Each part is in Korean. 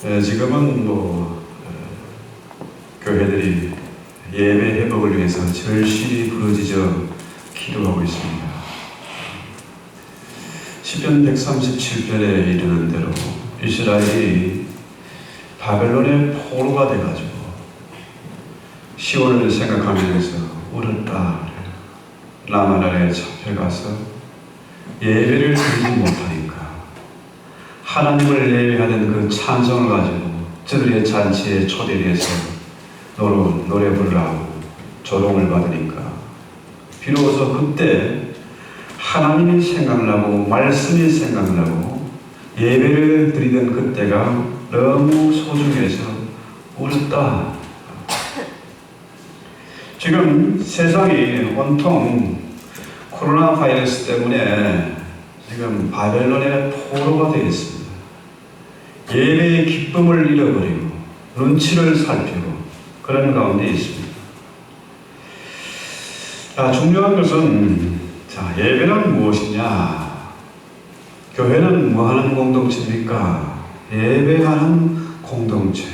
지금은 교회들이 예배 회복을 위해서 절실히 부르짖어 기도하고 있습니다. 시편 137편에 이르는 대로 이스라엘이 바벨론의 포로가 돼가지고 시온을 생각하면서 울었다. 라마나라에 잡혀가서 예배를 드리지 못하니까 하나님을 예배하는 그 찬송을 가지고 저들의 잔치에 초대해서 노래 부르라고 조롱을 받으니까 비로소 그때 하나님이 생각나고 말씀이 생각나고 예배를 드리던 그때가 너무 소중해서 울었다. 지금 세상이 온통 코로나 바이러스 때문에 지금 바벨론의 포로가 되어 있습니다. 예배의 기쁨을 잃어버리고 눈치를 살피고 그런 가운데 있습니다. 중요한 것은 예배는 무엇이냐? 교회는 뭐하는 공동체입니까? 예배하는 공동체.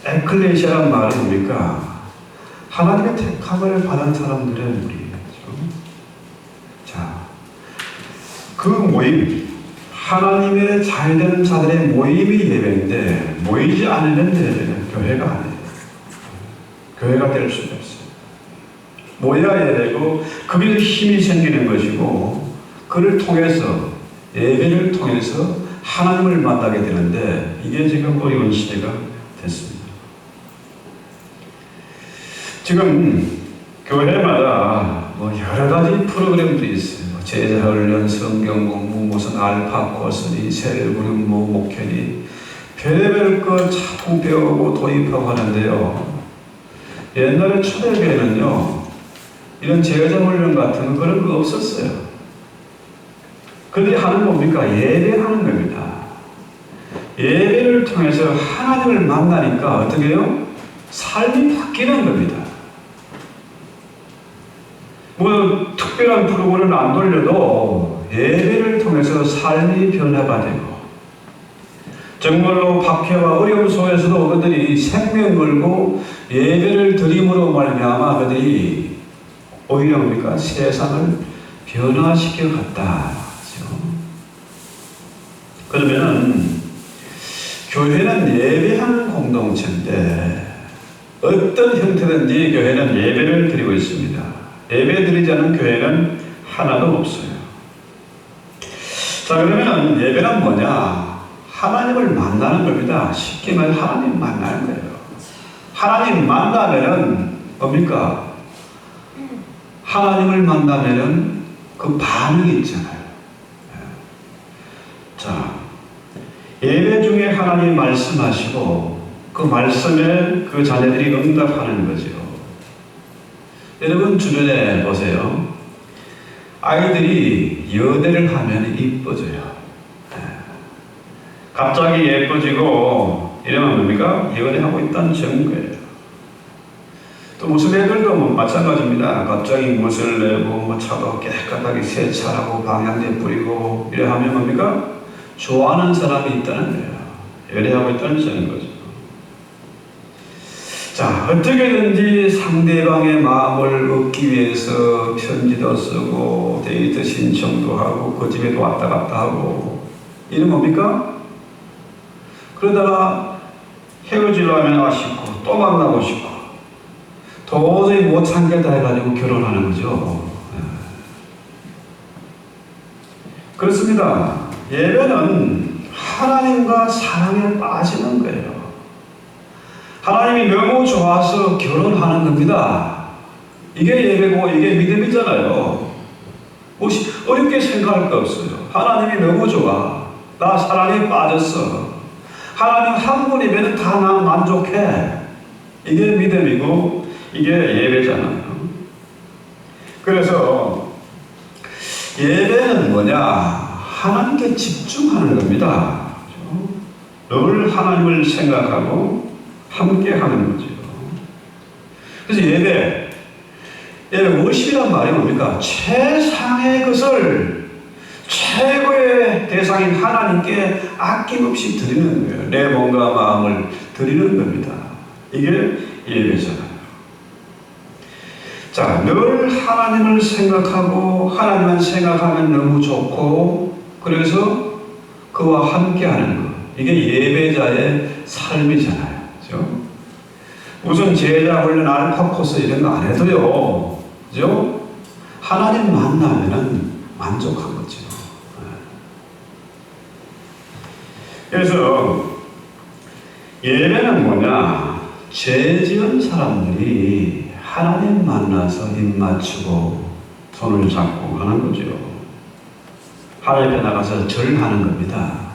에클레시아란 말은 뭡니까? 하나님의 택함을 받은 사람들의 무리죠. 그 모임, 하나님의 잘된 자들의 모임이 예배인데 모이지 않으면 예배는 교회가 아니에요. 교회가 될 수가 없어요. 모여야 예배고 거기서 힘이 생기는 것이고 그를 통해서 예배를 통해서 하나님을 만나게 되는데 이게 지금 어려운 시대가 됐습니다. 지금 교회마다 여러 가지 프로그램들이 있어요. 제자훈련, 성경 공부, 무슨 알파 코스니, 셀그룹, 목회니 별의별 거 자꾸 배우고 도입하고 하는데요. 옛날에 초대교회는요 이런 제자훈련 같은 그런 거 없었어요. 그들이 하는 뭡니까? 예배하는 겁니다. 예배를 통해서 하나님을 만나니까 어떻게 해요? 삶이 바뀌는 겁니다. 특별한 프로그램을 안 돌려도 예배를 통해서 삶이 변화가 되고 정말로 박해와 어려움 속에서도 그들이 생명 걸고 예배를 드림으로 말미암아 그들이 오히려 뭡니까? 세상을 변화시켜 갔다. 그러면은 교회는 예배하는 공동체인데 어떤 형태든지 교회는 예배를 드리고 있습니다. 예배 드리지 않는 교회는 하나도 없어요. 그러면 예배는 뭐냐? 하나님을 만나는 겁니다. 쉽게 말해 하나님 만나는 거예요. 하나님 만나면은 뭡니까? 하나님을 만나면은 그 반응이 있잖아요. 예배 중에 하나님이 말씀하시고 그 말씀에 그 자녀들이 응답하는 거죠. 여러분 주변에 보세요. 아이들이 연애를 하면 이뻐져요. 갑자기 예뻐지고 이러면 뭡니까? 연애하고 있다는 증거예요. 또 무슨 애들도 마찬가지입니다. 갑자기 못을 내고 차도 깨끗하게 세차하고 방향제 뿌리고 이래 하면 뭡니까? 좋아하는 사람이 있다는 거예요. 연애하고 있다는 증거죠. 어떻게든지 상대방의 마음을 얻기 위해서 편지도 쓰고 데이트 신청도 하고 그 집에도 왔다 갔다 하고 이런 뭡니까? 그러다가 헤어지려면 아쉽고 또 만나고 싶고 도저히 못 참겠다 해가지고 결혼하는 거죠. 그렇습니다. 예배는 하나님과 사랑에 빠지는 거예요. 하나님이 너무 좋아서 결혼하는 겁니다. 이게 예배고 이게 믿음이잖아요. 어렵게 생각할 거 없어요. 하나님이 너무 좋아. 나 사랑에 빠졌어. 하나님 한 분이면 다 나 만족해. 이게 믿음이고 이게 예배잖아요. 그래서 예배는 뭐냐? 하나님께 집중하는 겁니다. 늘 하나님을 생각하고 함께 하는 거죠. 그래서 예배 worship이란 말이 뭡니까? 최상의 것을 최고의 대상인 하나님께 아낌없이 드리는 거예요. 내 몸과 마음을 드리는 겁니다. 이게 예배잖아요. 자, 늘 하나님을 생각하고 하나님만 생각하면 너무 좋고 그래서 그와 함께 하는 것. 이게 예배자의 삶이잖아요. 그죠? 무슨 제자 훈련 알파 코스 이런 거 안 해도요. 그죠? 하나님 만나면은 만족한 거죠. 그래서 예배는 뭐냐? 죄 지은 사람들이 하나님 만나서 입 맞추고 손을 잡고 하는 거죠. 하나님 앞에 나가서 절하는 겁니다.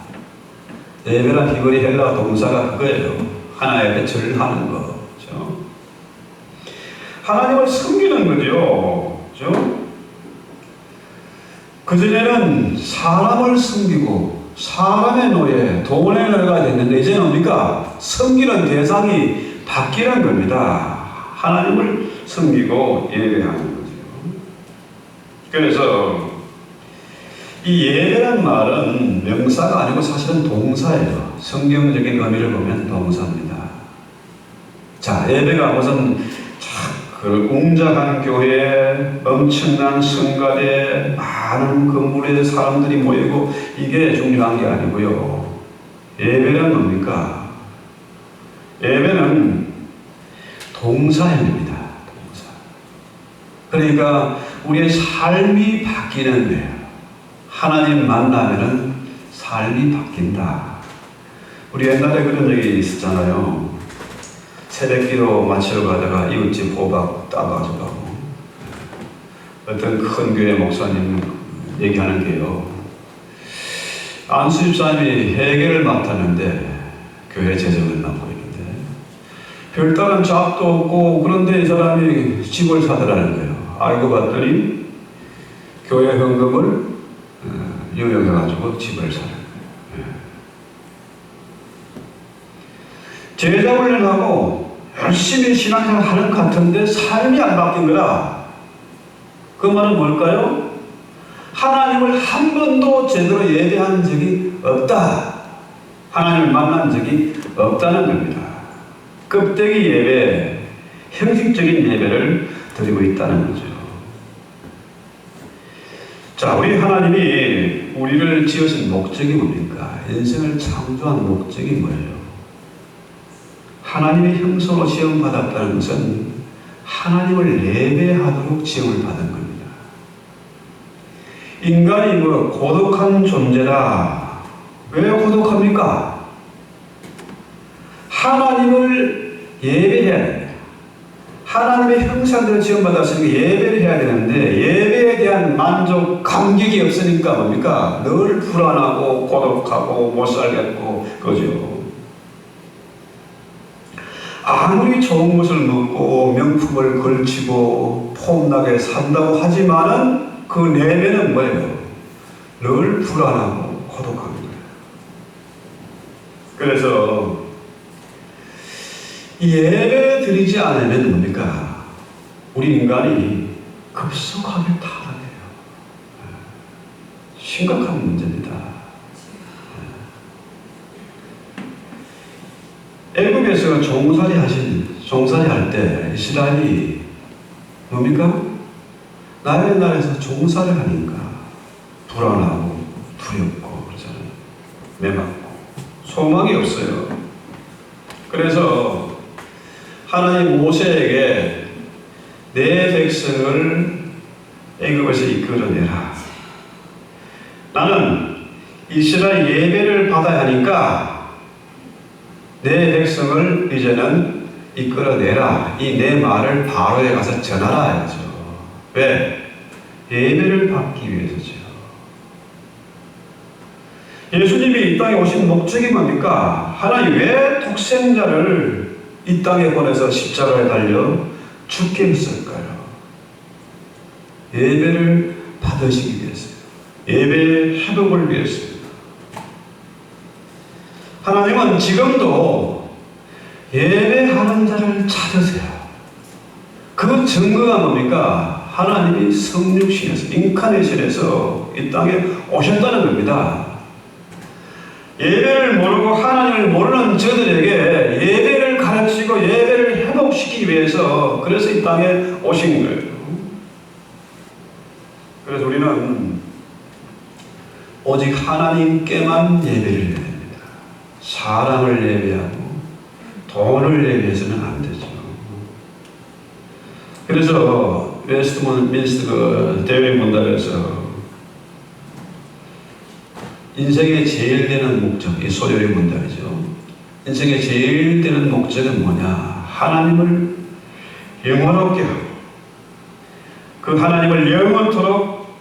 예배란 히브리 헬라 동사가 그거예요. 하나님 앞에 절하는 거죠. 하나님을 섬기는 거죠. 그죠? 그전에는 사람을 섬기고 사람의 노예, 돈의 노예가 됐는데 이제는 뭡니까? 섬기는 대상이 바뀌는 겁니다. 하나님을 섬기고 예배하는 거죠. 그래서 이 예배란 말은 명사가 아니고 사실은 동사예요. 성경적인 의미를 보면 동사입니다. 자, 예배가 무슨 그 웅장한 교회에 엄청난 성가대 많은 건물에 사람들이 모이고 이게 중요한 게 아니고요. 예배는 뭡니까? 예배는 동사입니다. 동사. 그러니까 우리의 삶이 바뀌는 거예요. 하나님 만나면은 삶이 바뀐다. 우리 옛날에 그런 적이 있었잖아요. 새벽기도 마치러 가다가 이웃집 호박 따가지고 어떤 큰 교회 목사님 얘기하는 게요. 안수 집사님이 회계를 맡았는데 교회 재정을 맡고 있는데 별다른 잡도 없고 그런데 이 사람이 집을 사더라는 거예요. 알고 봤더니 교회 현금을 유용해가지고 집을 사는 거예요. 제자 훈련하고 열심히 신앙생활 하는 것 같은데 삶이 안 바뀐 거라. 그 말은 뭘까요? 하나님을 한 번도 제대로 예배한 적이 없다. 하나님을 만난 적이 없다는 겁니다. 껍데기 예배, 형식적인 예배를 드리고 있다는 거죠. 자, 우리 하나님이 우리를 지으신 목적이 뭡니까? 인생을 창조한 목적이 뭐예요? 하나님의 형상으로 지음받았다는 것은 하나님을 예배하도록 지음을 받은 겁니다. 인간이 뭐 고독한 존재다. 왜 고독합니까? 하나님을 예배해야 됩니다. 하나님의 형상대로 지음받았으니까 예배를 해야 되는데 예배에 대한 만족, 감격이 없으니까 뭡니까? 늘 불안하고 고독하고 못 살겠고 그죠. 아무리 좋은 것을 먹고 명품을 걸치고 폼나게 산다고 하지만은 그 내면은 뭐예요? 늘 불안하고 고독한 거예요. 그래서 예배 드리지 않으면 뭡니까? 우리 인간이 급속하게 타락해요. 심각한 문제입니다. 애굽에서 종살이 할 때 이스라엘이 뭡니까? 나의 나라에서 종살을 하니까 불안하고 두렵고 그러잖아요. 매맞고 소망이 없어요. 그래서 하나님 모세에게 내 백성을 애굽에서 이끌어내라. 나는 이스라엘 예배를 받아야 하니까 내 백성을 이제는 이끌어내라. 이 내 말을 바로에 가서 전하라 하죠. 왜? 예배를 받기 위해서죠. 예수님이 이 땅에 오신 목적이 뭡니까? 하나님 왜 독생자를 이 땅에 보내서 십자가에 달려 죽게 했을까요? 예배를 받으시기 위해서요. 예배의 회복을 위해서요. 하나님은 지금도 예배하는 자를 찾으세요. 그 증거가 뭡니까? 하나님이 성육신에서 인카네이션에서 이 땅에 오셨다는 겁니다. 예배를 모르고 하나님을 모르는 저들에게 예배를 가르치고 예배를 회복시키기 위해서 그래서 이 땅에 오신 거예요. 그래서 우리는 오직 하나님께만 예배를 해야 됩니다. 사람을 예배하고 돈을 예배해서는 안 되죠. 그래서 웨스트민스터 대회 문답에서 인생의 제일 되는 목적, 이 소요의 문답이죠. 인생의 제일 되는 목적은 뭐냐? 하나님을 영원롭게 하고 그 하나님을 영원토록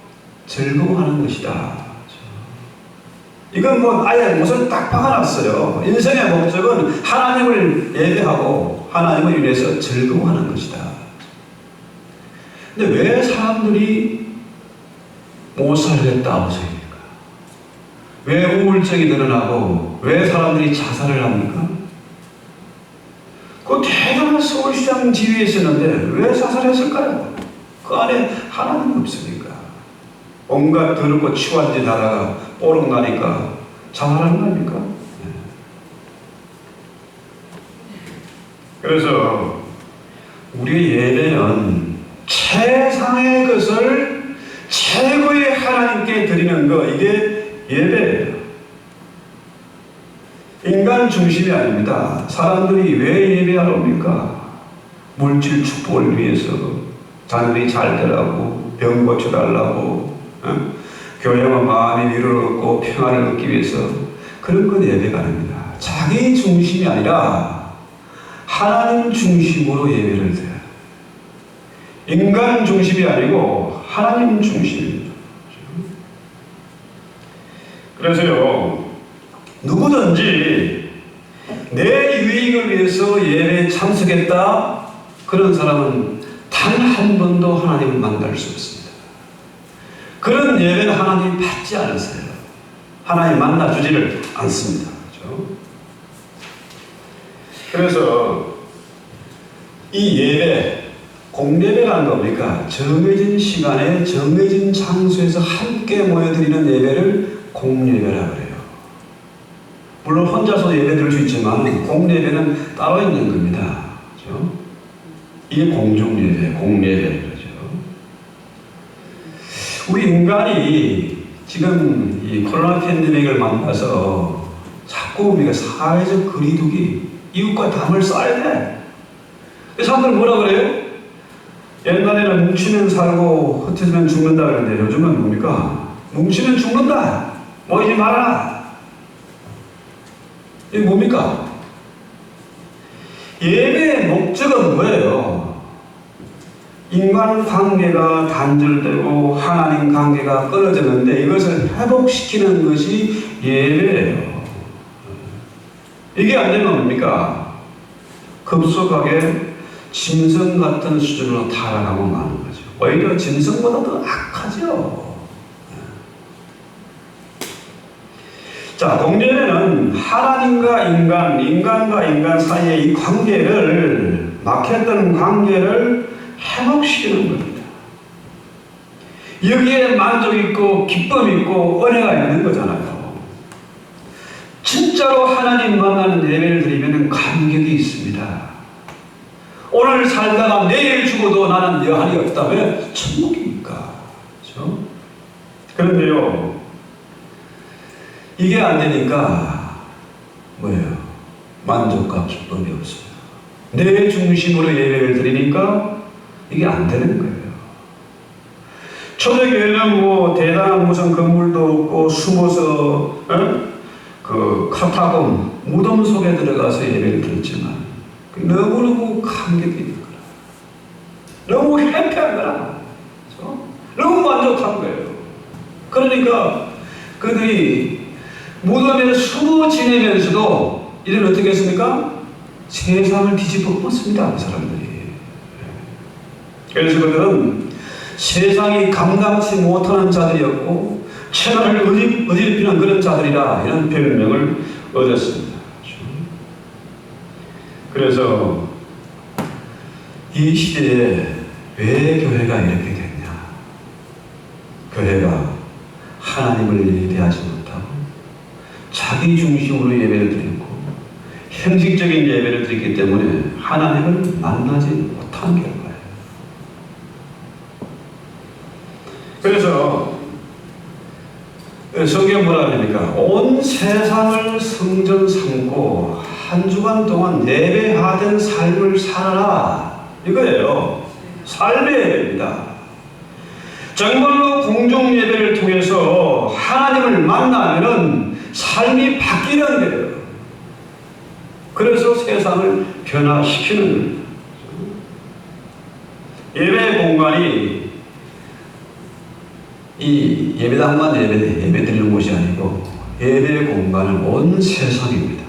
즐거워하는 것이다. 이건 뭐 아예 무슨 딱 박아놨어요. 인생의 목적은 하나님을 예배하고 하나님을 위해서 즐거워하는 것이다. 근데 왜 사람들이 못 살겠다 하십니까? 왜 우울증이 늘어나고 왜 사람들이 자살을 합니까? 그 대단한 서울시장 지위에 있었는데 왜 자살했을까요? 그 안에 하나님 없으니까. 온갖 더럽고 치환 짓 하다가 뽀록 나니까 자살하는 거 아닙니까? 네. 그래서 우리의 예배는 최상의 것을 최고의 하나님께 드리는 거, 이게 예배예요. 인간 중심이 아닙니다. 사람들이 왜 예배하러 옵니까? 물질 축복을 위해서, 자녀들이 잘 되라고, 병 고쳐달라고, 교회와 마음의 위로를 얻고 평안을 얻기 위해서, 그런 건 예배가 아닙니다. 자기 중심이 아니라 하나님 중심으로 예배를 드려요. 인간 중심이 아니고 하나님 중심입니다. 그래서요, 누구든지 내 유익을 위해서 예배에 참석했다, 그런 사람은 단 한 번도 하나님을 만날 수 없습니다. 그런 예배는 하나님이 받지 않으세요. 하나님 만나주지를 않습니다. 그렇죠? 그래서 이 예배, 공예배라는 겁니까? 정해진 시간에 정해진 장소에서 함께 모여드리는 예배를 공예배라고 그래요. 물론 혼자서 예배 드릴 수 있지만 공예배는 따로 있는 겁니다. 그렇죠? 이게 공중예배, 공예배 그러죠. 우리 인간이 지금 이 코로나 팬데믹을 만나서 자꾸 우리가 사회적 거리두기, 이웃과 담을 쌓아야 돼. 사람들 뭐라 그래요? 옛날에는 뭉치면 살고 흩어지면 죽는다 그랬는데 요즘은 뭡니까? 뭉치면 죽는다. 모이지 말아라. 이게 뭡니까? 예배의 목적은 뭐예요? 인간 관계가 단절되고 하나님 관계가 끊어졌는데 이것을 회복시키는 것이 예배예요. 이게 안 되면 뭡니까? 급속하게 짐승 같은 수준으로 타락하고 마는 거죠. 오히려 짐승보다 더 악하죠. 자, 공예배는 하나님과 인간, 인간과 인간 사이의 이 관계를, 막혔던 관계를 회복시키는 겁니다. 여기에 만족 있고 기쁨 있고 은혜가 있는 거잖아요. 진짜로 하나님 만나는 예배를 드리면 감격이 있습니다. 오늘 살다가 내일 죽어도 나는 여한이 없다면 천국입니까? 그렇죠? 그런데요, 이게 안 되니까 뭐예요? 만족과 기쁨이 없어요. 내 중심으로 예배를 드리니까 이게 안 되는 거예요. 초대교회는 뭐 대단한 무슨 건물도 없고 숨어서 그 카타콤 무덤 속에 들어가서 예배를 드렸지만 너무너무 감격이 있는 거라. 너무 해피한 거라. 그렇죠? 너무 만족한 거예요. 그러니까 그들이 무덤에 숨어 지내면서도 이를 어떻게 했습니까? 세상을 뒤집어 엎었습니다. 그 사람들이. 그래서 그들은 세상이 감당치 못하는 자들이었고 천하를 어지럽히는 그런 자들이라 이런 별명을 얻었습니다. 그래서 이 시대에 왜 교회가 이렇게 됐냐? 교회가 하나님을 예배하지 못하고 자기 중심으로 예배를 드리고 형식적인 예배를 드리기 때문에 하나님을 만나지 못한 결과예요. 그래서 성경 뭐라 합니까? 온 세상을 성전 삼고 한 주간 동안 예배하던 삶을 살아라, 이거예요. 삶의 예배입니다. 정말로 공중 예배를 통해서 하나님을 만나면은 삶이 바뀌는 거예요. 그래서 세상을 변화시키는 거예요. 예배 공간이 이 예배당만 예배 드리는 곳이 아니고 예배 공간은 온 세상입니다.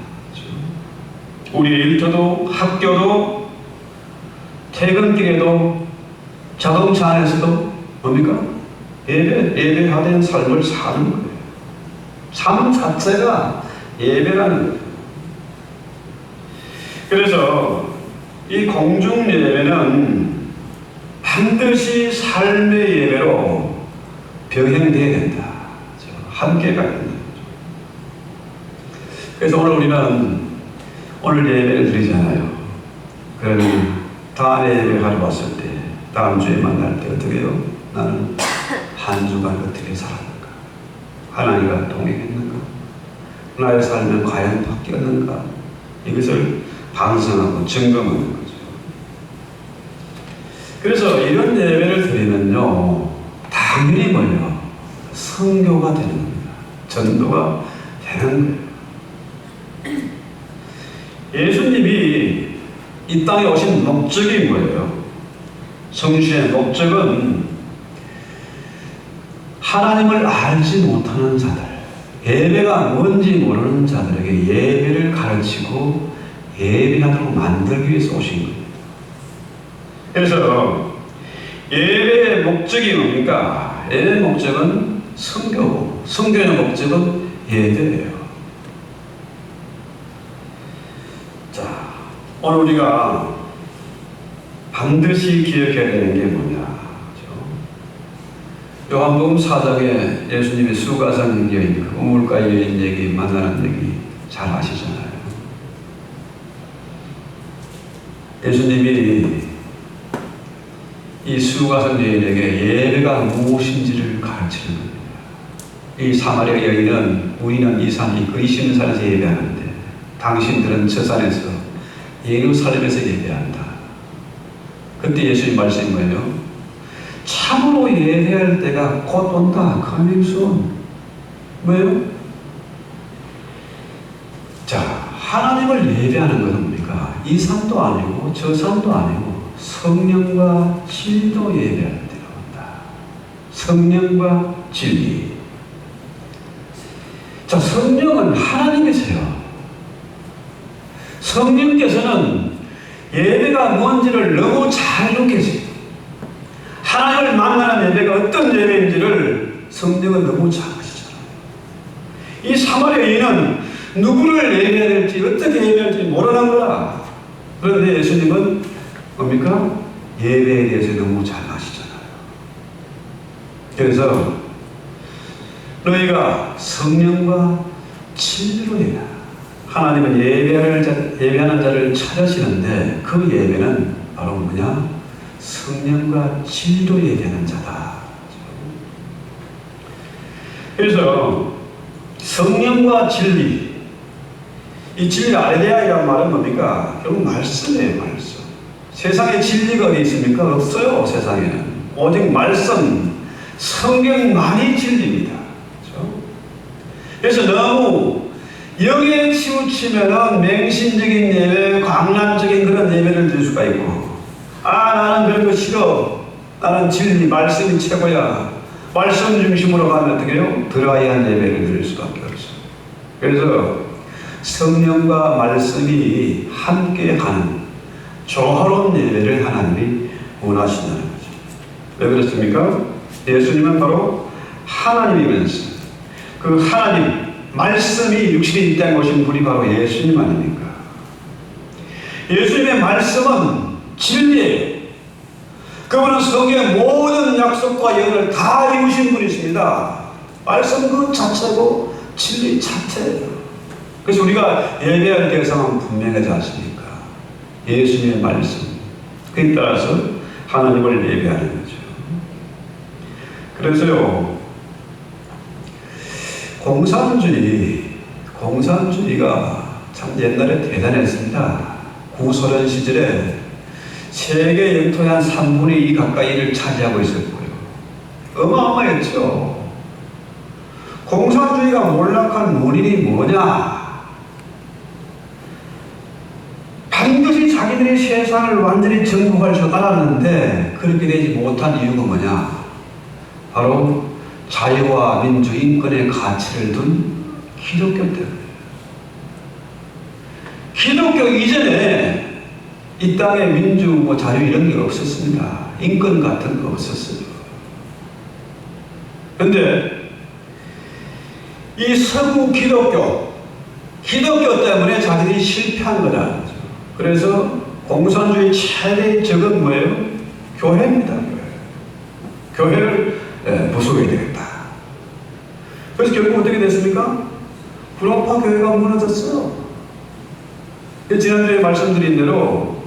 우리 일터도 학교도 퇴근길에도 자동차 안에서도 뭡니까? 예배하는 삶을 사는 거예요. 삶 자체가 예배라는 거예요. 그래서 이 공중 예배는 반드시 삶의 예배로 병행되어야 된다. 함께 가야 된다. 그래서 오늘 예배를 드리잖아요. 그러면 다음에 예배하러 왔을 때, 다음 주에 만날 때 어떻게 해요? 나는 한 주간 어떻게 살았는가? 하나님과 동행했는가? 나의 삶은 과연 바뀌었는가? 이것을 반성하고 점검하는 거죠. 그래서 이런 예배를 드리면요, 당연히 뭐예요? 선교가 되는 겁니다. 전도가 되는 거예요. 예수님이 이 땅에 오신 목적이 뭐예요? 성취의 목적은 하나님을 알지 못하는 자들, 예배가 뭔지 모르는 자들에게 예배를 가르치고 예배하도록 만들기 위해서 오신 거예요. 그래서 예배의 목적이 뭡니까? 예배의 목적은 선교고, 선교의 목적은 예배예요. 자, 오늘 우리가 반드시 기억해야 되는 게 뭐냐? 요한복음 4장에 예수님의 수가산 여인, 그 우물가 여인 얘기, 만나는 얘기 잘 아시잖아요. 예수님이 이 수가산 여인에게 예배가 무엇인지를 가르치는 겁니다. 이 사마리아 여인은 우리는 이 산, 이 그리시는 산에서 예배하는데 당신들은 저 산에서 예루살렘에서 예배한다. 그때 예수님 말씀이 뭐예요? 참으로 예배할 때가 곧 온다. coming soon. 뭐예요? 자, 하나님을 예배하는 것은 뭡니까? 이 산도 아니고 저 산도 아니고 성령과 진리로 예배할 때가 온다. 성령과 진리. 자, 성령은 하나님이세요. 성령께서는 예배가 뭔지를 너무 잘 느끼세요. 하나님을 만나는 예배가 어떤 예배인지를 성령은 너무 잘 아시잖아요. 이 사마리아 여인은 누구를 예배해야 될지, 어떻게 예배해야 될지 모르는 거야. 그런데 예수님은 뭡니까? 예배에 대해서 너무 잘 아시잖아요. 그래서 너희가 성령과 진리로 예배하라. 하나님은 예배하는 자를 찾으시는데 그 예배는 바로 뭐냐? 성령과 진리로 예배하는 자다. 그래서 성령과 진리, 이 진리 아레데아이란 말은 뭡니까? 결국 말씀이에요. 말씀. 세상에 진리가 어디 있습니까? 없어요. 세상에는 오직 말씀, 성경만이 진리입니다. 그래서 너무 영에 치우치면은 맹신적인 예배, 광란적인 그런 예배를 드릴 수가 있고, 나는 그런 거 싫어. 나는 진리, 말씀이 최고야. 말씀 중심으로 가면 어떻게 해요? 드라이한 예배를 드릴 수밖에 없어요. 그래서 성령과 말씀이 함께하는 조화로운 예배를 하나님이 원하신다는 거죠. 왜 그렇습니까? 예수님은 바로 하나님이면서 그 하나님, 말씀이 육신이 이 땅에 오신 분이 바로 예수님 아닙니까? 예수님의 말씀은 진리예요. 그분은 성경의 모든 약속과 예언을 다 이루신 분이십니다. 말씀 그 자체고 진리 자체예요. 그래서 우리가 예배할 대상은 분명하지 않습니까? 예수님의 말씀. 그에 따라서 하나님을 예배하는 거죠. 그래서요, 공산주의가 참 옛날에 대단했습니다. 구소련 시절에 세계 영토의 한 3분의 2 가까이를 차지하고 있었고요. 어마어마했죠. 공산주의가 몰락한 원인이 뭐냐? 반드시 자기들이 세상을 완전히 정복할 줄 알았는데 그렇게 되지 못한 이유가 뭐냐? 바로 자유와 민주, 인권의 가치를 둔 기독교 때문이에요. 기독교 이전에 이 땅에 민주, 자유 이런 게 없었습니다. 인권 같은 거 없었어요. 그런데 이 서구 기독교 때문에 자기들이 실패한 거다. 그래서 공산주의 최대의 적은 뭐예요? 교회입니다. 교회를 부수게 되겠다. 그래서 결국 어떻게 됐습니까? 구로파 교회가 무너졌어요. 지난주에 말씀드린 대로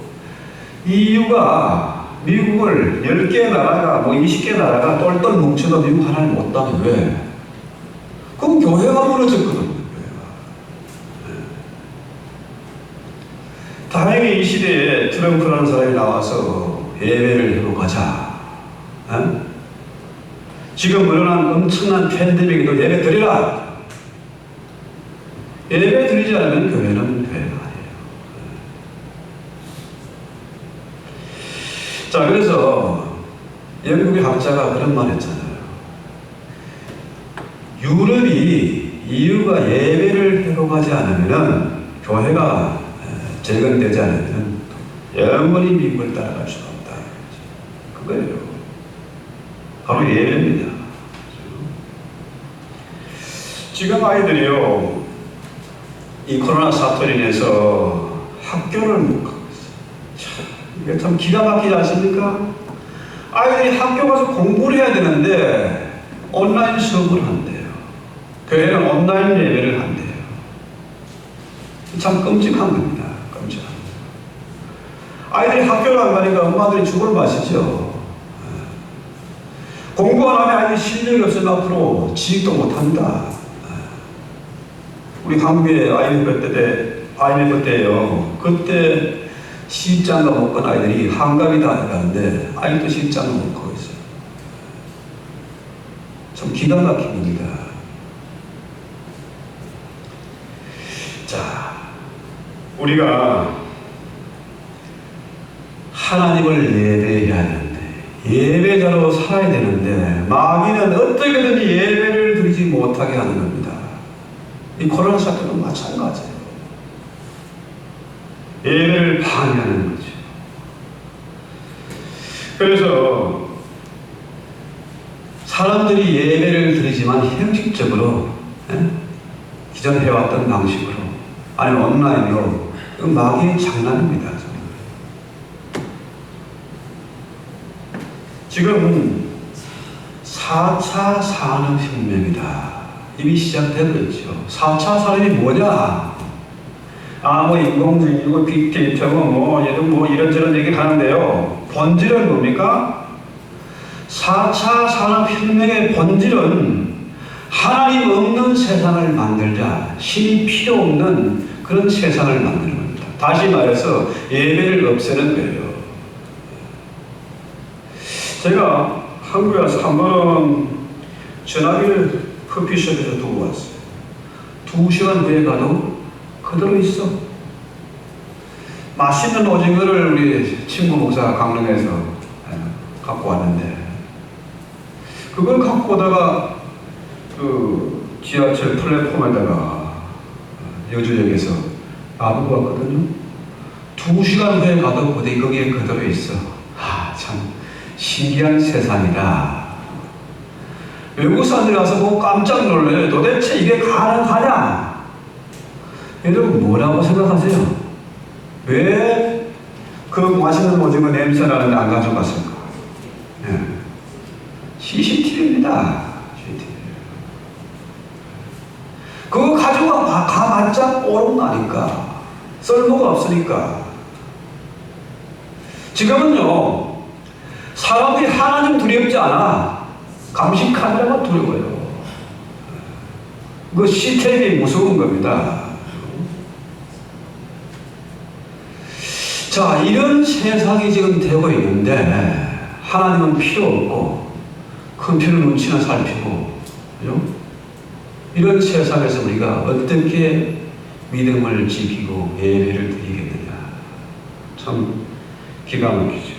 EU가 미국을 10개 나라가 20개 나라가 똘똘 뭉쳐도 미국 하나를 못 따면 왜? 그럼 교회가 무너졌거든요. 다행히 이 시대에 트럼프라는 사람이 나와서 예배를 회복하자. 지금 일어난 엄청난 팬데믹에도 예배 드리라. 예배 드리지 않으면 교회는 교회가 아니에요. 자, 그래서 영국의 학자가 그런 말 했잖아요. 유럽이 EU가 예배를 회복하지 않으면 교회가 재건되지 않으면 영원히 미국을 따라갈 수가 없다. 그거예요. 바로 예배입니다. 지금 아이들이요, 이 코로나 사태로 인해서 학교를 못 가고 있어요. 이게 참 기가 막히지 않습니까? 아이들이 학교 가서 공부를 해야 되는데 온라인 수업을 한대요. 교회는 온라인 예배를 한대요. 참 끔찍한 겁니다. 끔찍한 겁니다. 아이들이 학교를 안 가니까 엄마들이 죽을 맛이죠. 공부 안 하면 아이들이 실력이 없으면 앞으로 지식도 못합니다. 우리 한국에 IMF 때예요. 그때 시집장가 못 간 아이들이 한갑이 다 가는데 아직도 시집장가 못 가고 있어요. 참 기가 막힌 겁니다. 자, 우리가 하나님을 예배해야 하는데 예배자로 살아야 되는데 마귀는 어떻게든지 예배를 드리지 못하게 하는 겁니다. 이 코로나 사태도 마찬가지예요. 예배를 방해하는 거죠. 그래서 사람들이 예배를 드리지만 형식적으로 기존 해왔던 방식으로 아니면 온라인으로 마귀의 장난입니다. 지금 4차 산업혁명이다. 이미 시작되고 있죠. 4차 산업이 뭐냐? 인공지능, 빅데이터고 이런저런 얘기를 하는데요. 본질은 뭡니까? 4차 산업혁명의 본질은 하나님 없는 세상을 만들자. 신이 필요 없는 그런 세상을 만드는 겁니다. 다시 말해서 예배를 없애는 거예요. 제가 한국에 와서 한 번은 전화기를 커피숍에서 두고 왔어요. 2시간 후에 가도 그대로 있어. 맛있는 오징어를 우리 친구 목사가 강릉에서 갖고 왔는데 그걸 갖고 오다가 그 지하철 플랫폼에다가 여주역에서 놔두고 왔거든요. 2시간 후에 가도 거기에 그대로 있어. 참 신기한 세상이다. 외국 사람들이 와서 보고 깜짝 놀라요. 도대체 이게 가능하냐? 여러분 뭐라고 생각하세요? 왜 그 맛있는 오징어 냄새 나는데 안 가져갔을까? CCTV입니다. 그거 가지고 가봤자 뽀록 나니까. 쓸모가 없으니까. 지금은요, 사람들이 하나님 두렵지 않아. 감시 카메라가 두려워요. 그 시스템이 무서운 겁니다. 자, 이런 세상이 지금 되고 있는데 하나님은 필요 없고 컴퓨터 눈치나 살피고, 그죠? 이런 세상에서 우리가 어떻게 믿음을 지키고 예배를 드리겠느냐. 참 기가 막히죠.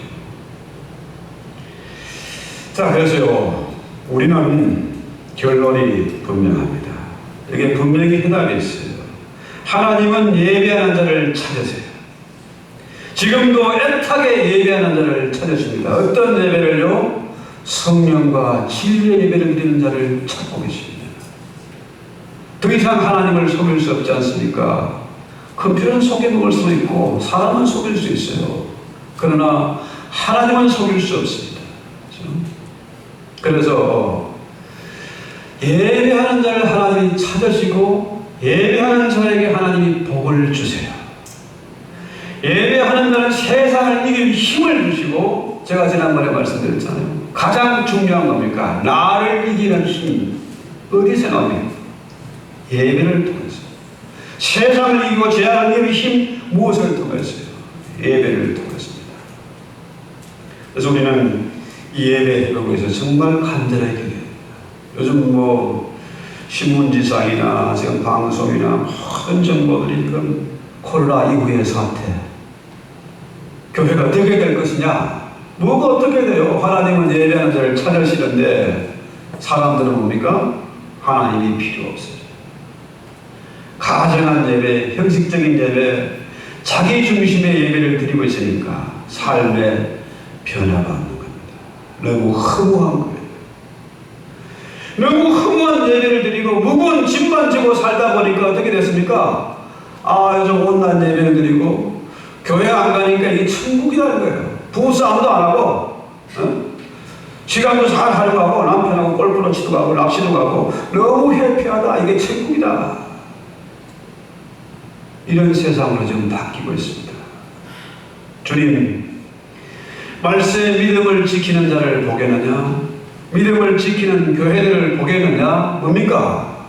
자, 그래서요, 우리는 결론이 분명합니다. 여기에 분명히 해답이 있어요. 하나님은 예배하는 자를 찾으세요. 지금도 애타게 예배하는 자를 찾으십니다. 어떤 예배를요? 성령과 진리의 예배를 드리는 자를 찾고 계십니다. 더 이상 하나님을 속일 수 없지 않습니까? 컴퓨터는 속여먹을 수 있고 사람은 속일 수 있어요. 그러나 하나님은 속일 수 없습니다. 그래서 예배하는 자를 하나님이 찾으시고 예배하는 자에게 하나님이 복을 주세요. 예배하는 자는 세상을 이길 힘을 주시고, 제가 지난번에 말씀드렸잖아요. 가장 중요한 겁니까? 나를 이기는 힘. 어디서 나옵니까? 예배를 통해서. 세상을 이기고 죄악을 이기는 힘 무엇을 통해서요? 예배를 통해서입니다. 그래서 우리는 이 예배 회복에서 정말 간절하게 기도해요. 요즘 뭐 신문지상이나 지금 방송이나 모든 정보들이 지금 코로나 이후의 사태, 교회가 어떻게 될 것이냐, 뭐가 어떻게 돼요? 하나님은 예배하는 자를 찾으시는데 사람들은 뭡니까? 하나님이 필요 없어요. 가정한 예배, 형식적인 예배, 자기 중심의 예배를 드리고 있으니까 삶의 변화가 없는 겁니다. 너무 허무한 거예요. 너무 허무한 예배를 드리고 무거운 짐만 지고 살다 보니까 어떻게 됐습니까? 아, 요즘 온난 예배를 드리고 교회 안 가니까 이게 천국이라는 거예요. 부부싸움도 안 하고, 시간도 잘 하려고 하고, 남편하고 골프로 치도 가고, 낚시도 가고, 너무 해피하다. 이게 천국이다. 이런 세상으로 지금 바뀌고 있습니다. 주님, 말씀의 믿음을 지키는 자를 보겠느냐? 믿음을 지키는 교회들을 보겠느냐? 뭡니까?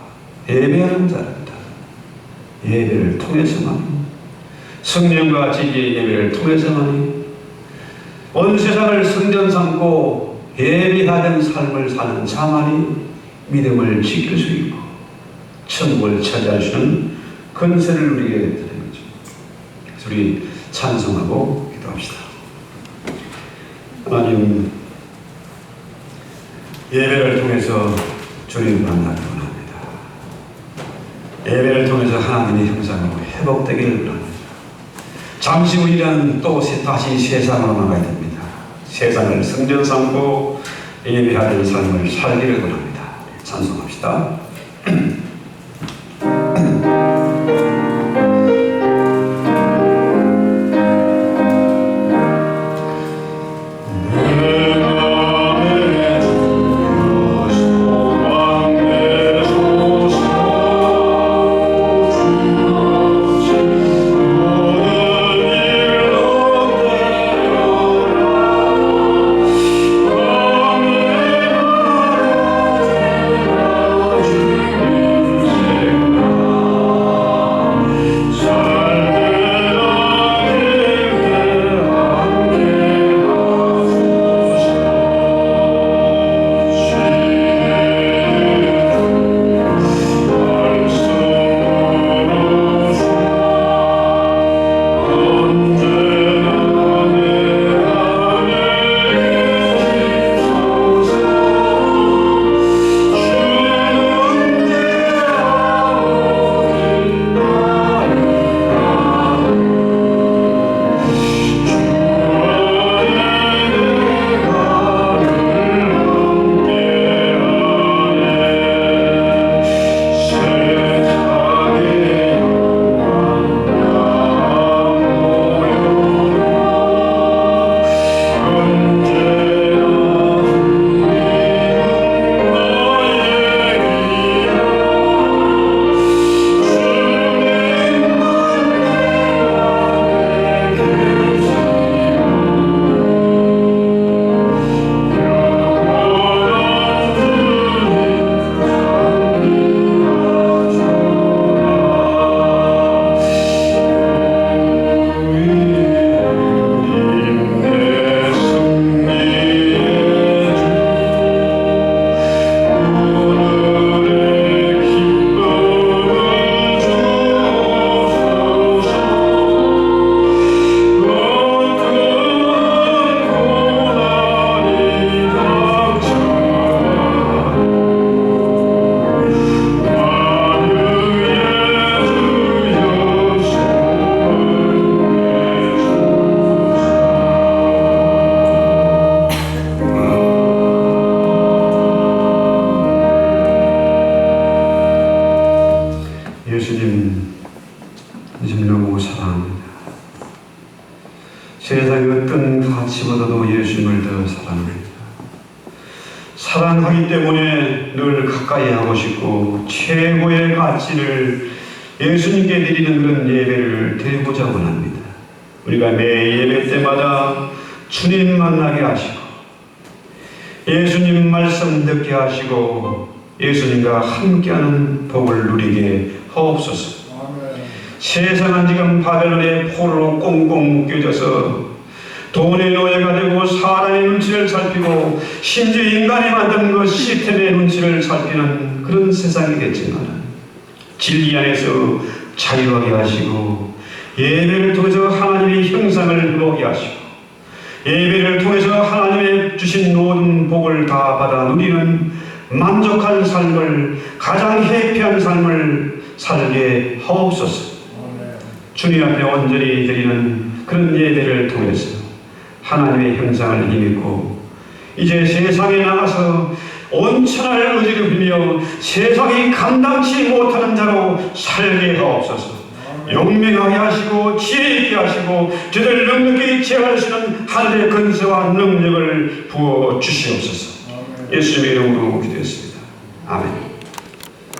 예배하는 자입니다. 예배를 통해서만, 성령과 진리의 예배를 통해서만 온 세상을 성전 삼고 예배하는 삶을 사는 자만이 믿음을 지킬 수 있고 천국을 차지할 수 있는 권세를 우리에게 드리는 거죠. 그래서 우리 찬송하고 기도합시다. 하나님, 예배를 통해서 주님을 만나기 원합니다. 예배를 통해서 하나님의 형상으로 회복되기를 원합니다. 잠시 후에는 또 다시 세상으로 나가야 됩니다. 세상을 성전 삼고 예배하는 삶을 살기를 원합니다. 찬송합시다. 세상의 어떤 가치보다도 예수님을 더 사랑합니다. 사랑하기 때문에 늘 가까이 하고 싶고 최고의 가치를 예수님께 드리는 그런 예배를 드리고자 원합니다. 우리가 매 예배 때마다 주님 만나게 하시고 예수님 말씀 듣게 하시고 예수님과 함께하는 복을 누리게 하옵소서. 세상은 지금 바벨론의 포로로 꽁꽁 묶여져서 돈의 노예가 되고 사람의 눈치를 살피고 심지어 인간이 만든 그 시스템의 눈치를 살피는 그런 세상이 됐지만 진리 안에서 자유하게 하시고 예배를 통해서 하나님의 형상을 보게 하시고 예배를 통해서 하나님의 주신 모든 복을 다 받아 누리는 만족한 삶을, 가장 해피한 삶을 살게 하옵소서. 주님 앞에 온전히 드리는 그런 예배를 통해서 하나님의 형상을 힘입고 이제 세상에 나가서 온천할 의지를 빌며 세상이 감당치 못하는 자로 살게 하옵소서. 용맹하게 하시고 지혜 있게 하시고 저들 능력이 제어할 수 있는 하늘의 근세와 능력을 부어 주시옵소서. 예수님의 이름으로 기도했습니다. 아멘.